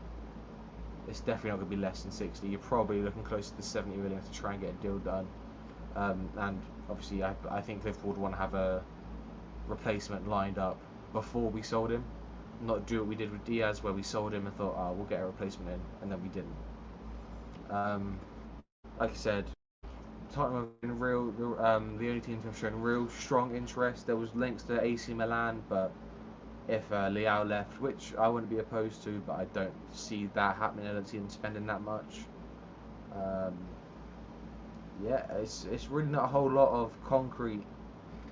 It's definitely not going to be less than 60. You're probably looking closer to 70 million to try and get a deal done. And obviously, I think Liverpool would want to have a replacement lined up before we sold him. Not do what we did with Diaz, where we sold him and thought, oh, we'll get a replacement in, and then we didn't. Like I said, Tottenham have been the only teams have shown real strong interest. There was links to AC Milan, but if Leao left, which I wouldn't be opposed to, but I don't see that happening. I don't see them spending that much. Yeah, it's really not a whole lot of concrete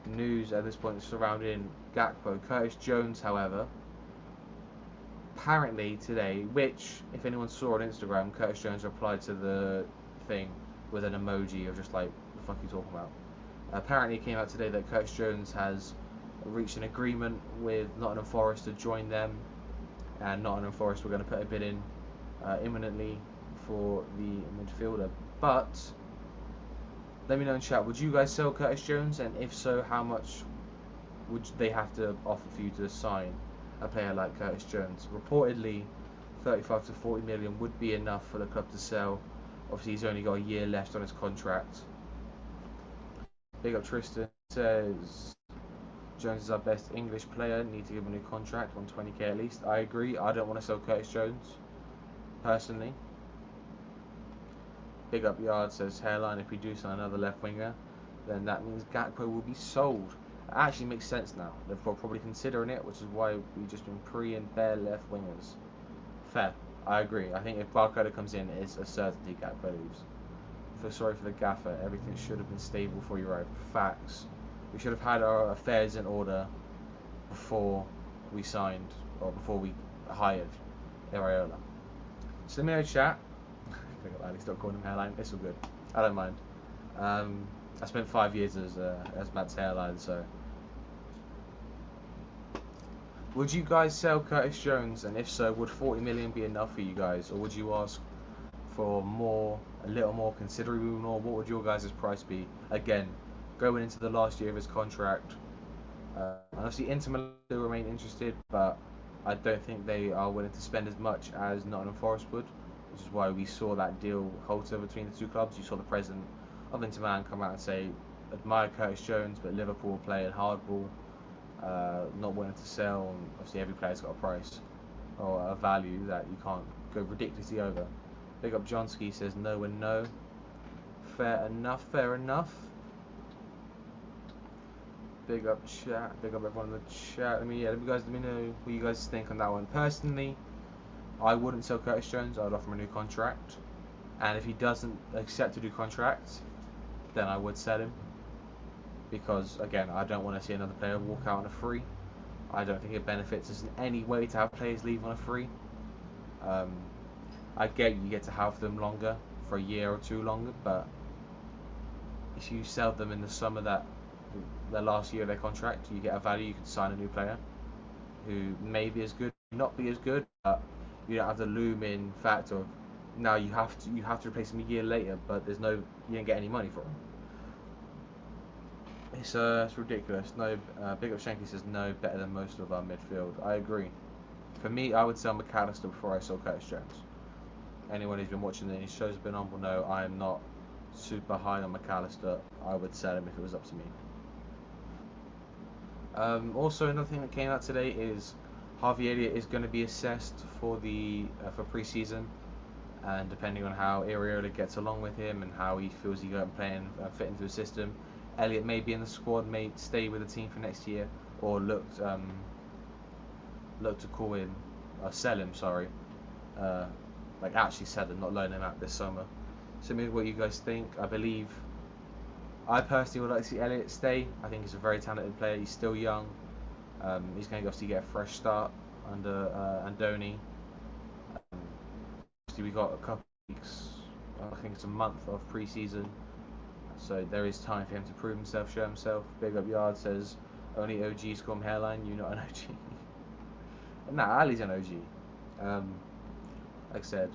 news at this point surrounding Gakpo. Curtis Jones, however, apparently today, which, if anyone saw on Instagram, Curtis Jones replied to the thing with an emoji of just like, what the fuck are you talking about? Apparently it came out today that Curtis Jones has reached an agreement with Nottingham Forest to join them and Nottingham Forest were going to put a bid in imminently for the midfielder. But let me know in chat, would you guys sell Curtis Jones, and if so, how much would they have to offer for you to sign a player like Curtis Jones? Reportedly, 35 to 40 million would be enough for the club to sell. Obviously, he's only got a year left on his contract. Big up Tristan says Jones is our best English player, need to give him a new contract on 20k at least. I agree. I don't want to sell Curtis Jones personally. Big up Yard says hairline, if we do sign another left winger, then that means Gakpo will be sold. It actually makes sense now. They're probably considering it, which is why we just been pre and bare left wingers. Fair. I agree. I think if Barcola comes in, it's a certainty Gakpo leaves. Feel sorry for the gaffer. Everything should have been stable before you arrived. Facts. We should have had our affairs in order before we signed, or before we hired Areola. So let me know chat. Stop calling him hairline. It's all good. I don't mind. I spent 5 years as Matt's hairline, so. Would you guys sell Curtis Jones, and if so, would 40 million be enough for you guys, or would you ask for more, a little more, considerably more? What would your guys' price be? Again, going into the last year of his contract. Obviously, Inter Milan still remain interested, but I don't think they are willing to spend as much as Nottingham Forest would, which is why we saw that deal halter between the two clubs. You saw the president of Inter Milan come out and say, admire Curtis Jones, but Liverpool playing hardball, not willing to sell. And obviously, every player's got a price or a value that you can't go ridiculously over. Big up Johnski says no and no. Fair enough, fair enough. Big up chat, big up everyone in the chat. Let me know what you guys think on that one. Personally, I wouldn't sell Curtis Jones. I'd offer him a new contract, and if he doesn't accept a new contract, then I would sell him, because again, I don't want to see another player walk out on a free. I don't think it benefits us in any way to have players leave on a free. I get you get to have them longer, for a year or two longer, but if you sell them in the summer, that the last year of their contract, you get a value. You can sign a new player who may be as good, not be as good, but you don't have the looming fact of now you have to replace him a year later, but you don't get any money for him. It's ridiculous. No, Big Up Shanky says no, better than most of our midfield. I agree. For me, I would sell McAllister before I sell Curtis Jones. Anyone who's been watching these shows have been on will know I am not super high on McAllister. I would sell him if it was up to me. Also, another thing that came out today is Harvey Elliott is going to be assessed for for pre-season, and depending on how Areola gets along with him and how he feels he can play and fit into the system, Elliott may be in the squad, may stay with the team for next year, or look to call him, sell him. Sorry, like actually sell him, not loan him out this summer. So maybe what you guys think. I personally would like to see Elliott stay. I think he's a very talented player. He's still young. He's going to obviously get a fresh start under Andoni. Obviously, we got a couple of weeks, I think it's a month of pre-season, so there is time for him to prove himself, show himself. Big Up Yard says only OGs call him hairline. You not an OG? Nah, Ali's an OG. Like I said,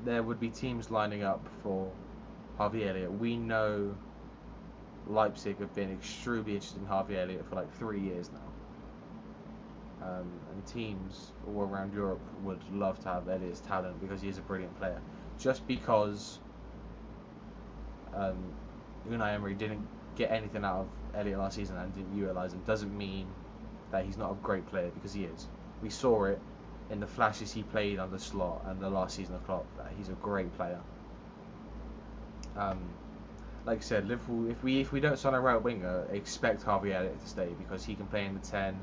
there would be teams lining up for Harvey Elliott. We know Leipzig have been extremely interested in Harvey Elliott for like 3 years now. And teams all around Europe would love to have Elliott's talent because he is a brilliant player. Just because Unai Emery didn't get anything out of Elliott last season and didn't utilise him doesn't mean that he's not a great player, because he is. We saw it in the flashes he played under Slot and the last season of Klopp, that he's a great player. Like I said, Liverpool, if we don't sign a right winger, expect Harvey Elliott to stay, because he can play in the 10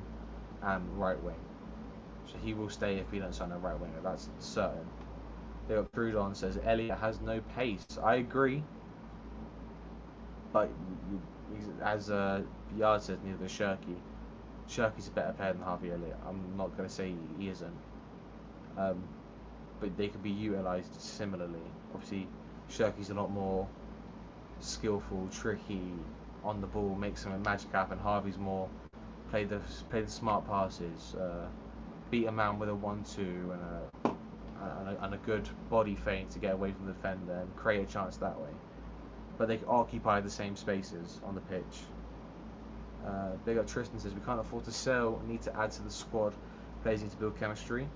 and right wing. So he will stay if we don't sign a right winger, that's certain. They got Trudon says Elliott has no pace. I agree, but as Yard says, neither does Shirky. Shirky's a better player than Harvey Elliott. I'm not going to say he isn't, but they could be utilised similarly. Obviously, Shirky's a lot more skillful, tricky, on the ball, makes some magic happen. Harvey's more play the smart passes, beat a man with a 1-2 and a good body feint to get away from the defender and create a chance that way. But they occupy the same spaces on the pitch. Big up Tristan says, we can't afford to sell, we need to add to the squad, players need to build chemistry.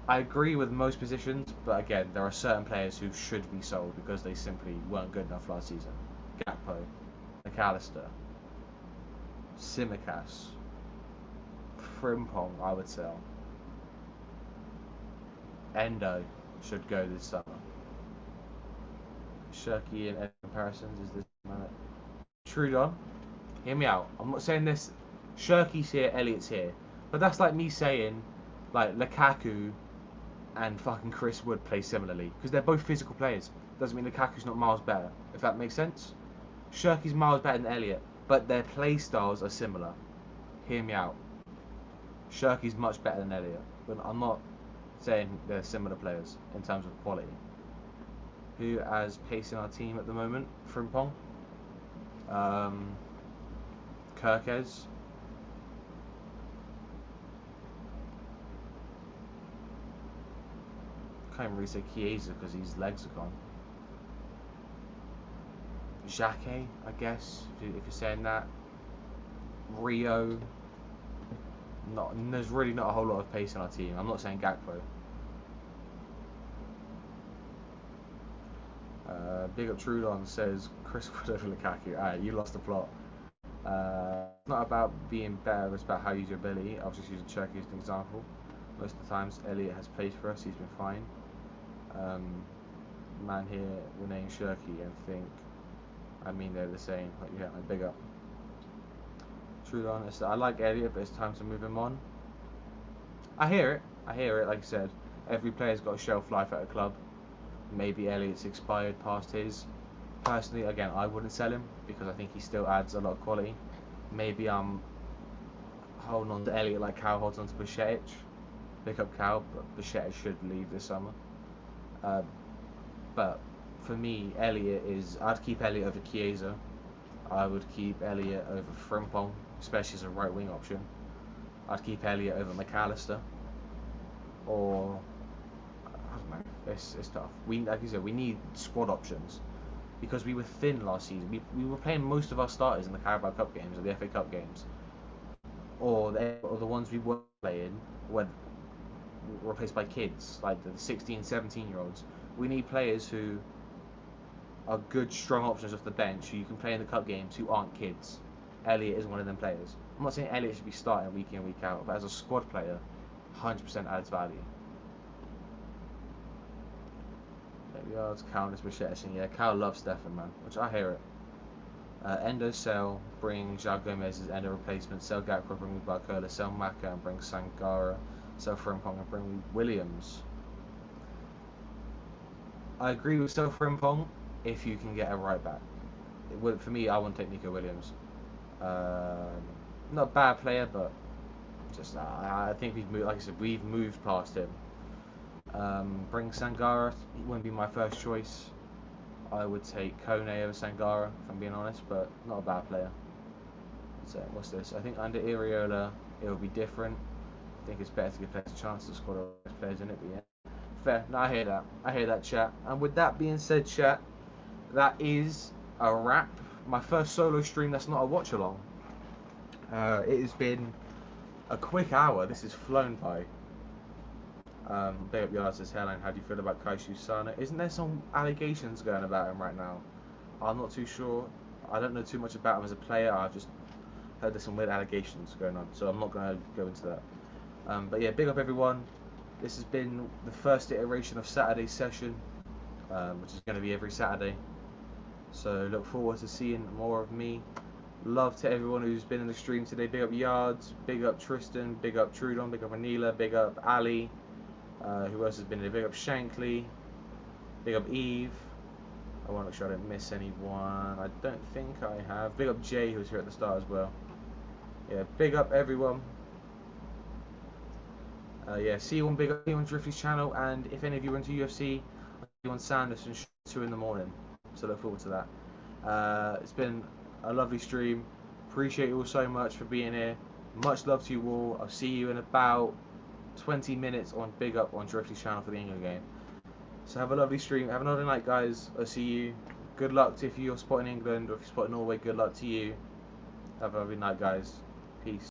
I agree with most positions, but again, there are certain players who should be sold because they simply weren't good enough last season. Gakpo, McAllister, Tsimikas, Frimpong, I would sell. Endo should go this summer. Shirky and Ed comparisons is this man. Trudon, hear me out. I'm not saying this. Shirky's here, Elliott's here, but that's like me saying, like Lukaku and fucking Chris Wood play similarly because they're both physical players. Doesn't mean Lukaku's not miles better. If that makes sense. Shirky's miles better than Elliott, but their play styles are similar. Hear me out. Shirky's much better than Elliott, but I'm not saying they're similar players in terms of quality. Who has pace in our team at the moment? Frimpong, Kirkez, can't even really say Chiesa because his legs are gone. Xhaka, I guess, if you're saying that. Rio. There's really not a whole lot of pace in our team. I'm not saying Gakpo. Big up Trudon says Chris Wood over Lukaku. Alright, you lost the plot. It's not about being better, it's about how you use your ability. I was just using Cherky as an example. Most of the times Elliott has played for us, he's been fine. Man here will name Cherky and think, I mean they're the same. Like, yeah, big up. Trudon, I like Elliott, but it's time to move him on. I hear it, like I said. Every player's got a shelf life at a club. Maybe Elliott's expired past his. Personally, again, I wouldn't sell him because I think he still adds a lot of quality. Maybe I'm holding on to Elliott like Cal holds on to Bajcetic. Pick up Cal, but Bajcetic should leave this summer. But for me, Elliott is... I'd keep Elliott over Chiesa. I would keep Elliott over Frimpong, especially as a right wing option. I'd keep Elliott over McAllister. Or... I don't know. It's tough. Like you said, we need squad options because we were thin last season. We were playing most of our starters in the Carabao Cup games or the FA Cup games, or the ones we were playing were replaced by kids like the 16, 17-year-olds. We need players who are good, strong options off the bench who you can play in the cup games who aren't kids. Elliott is one of them players. I'm not saying Elliott should be starting week in, week out, but as a squad player, 100% adds value. Yards, Cal is Bajcetic. Yeah, Cal loves Stefan, man, which I hear it. Endo sell, bring João Gomes as Endo replacement, sell Gakpo, bring me Barcola, sell Maka and bring Sangara, sell Frimpong and bring me Williams. I agree with sell Frimpong if you can get a right back. For me, I wouldn't take Nico Williams. Not a bad player, but just I think we've moved, like I said, we've moved past him. Bring Sangara, he wouldn't be my first choice. I would take Kone over Sangara, if I'm being honest, but not a bad player. So, what's this? I think under Iriola, it'll be different. I think it's better to give players a chance to squad players in it, but yeah. Fair, no, I hear that. I hear that, chat. And with that being said, chat, that is a wrap. My first solo stream that's not a watch-along. It has been a quick hour. This has flown by. Big up Yard says, Helen, how do you feel about Kaishu Sana? Isn't there some allegations going about him right now? I'm not too sure. I don't know too much about him as a player. I've just heard there's some weird allegations going on, so I'm not going to go into that. But yeah, big up everyone. This has been the first iteration of Saturday's session, which is going to be every Saturday. So look forward to seeing more of me. Love to everyone who's been in the stream today. Big up Yards, big up Tristan, big up Trudon, big up Anila, big up Ali. Who else has been here? Big up Shankly. Big up Eve. I want to make sure I don't miss anyone. I don't think I have. Big up Jay, who was here at the start as well. Yeah, big up everyone. Yeah, see you on Big Up on Drifty's channel, and if any of you are into UFC, I'll see you on Sanderson 2 in the morning. So look forward to that. It's been a lovely stream. Appreciate you all so much for being here. Much love to you all. I'll see you in about 20 minutes on Big Up on Drifty's channel for the England game. So have a lovely stream. Have another night, guys. I'll see you. Good luck to if you're supporting England or if you're supporting Norway. Good luck to you. Have a lovely night, guys. Peace.